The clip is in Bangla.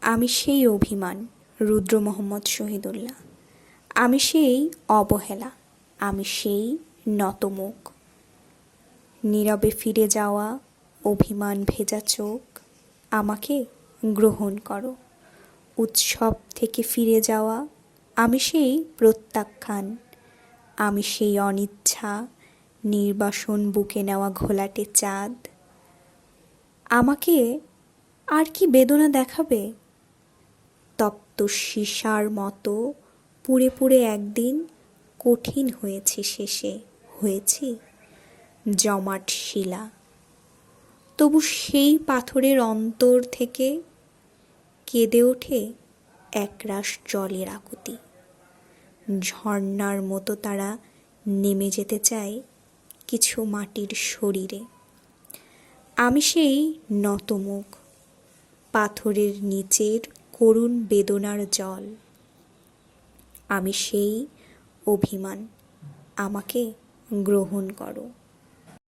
আমি সেই অভিমান, রুদ্র মোহাম্মদ শহীদুল্লাহ। আমি সেই অবহেলা, আমি সেই নতমুখ। নীরবে ফিরে যাওয়া, অভিমান ভেজা চোখ, আমাকে গ্রহণ করো। উৎসব থেকে ফিরে যাওয়া, আমি সেই প্রত্যাখ্যান, আমি সেই অনিচ্ছা, নির্বাসন বুকে নেওয়া ঘোলাটে চাঁদ। আমাকে আর কি বেদনা দেখাবে? তপ্ত সীসার মতো পুড়ে পুড়ে একদিন কঠিন হয়েছি, শেষে হয়েছি জমাট শিলা। তবু সেই পাথরের অন্তর থেকে কেঁদে ওঠে একরাশ জলের আকুতি। ঝর্ণার মতো তারা নেমে যেতে চায় কিছু মাটির শরীরে। আমি সেই নতমুখ, পাথরের নিচের করুণ বেদনার জল। আমি সেই অভিমান, আমাকে গ্রহণ করো।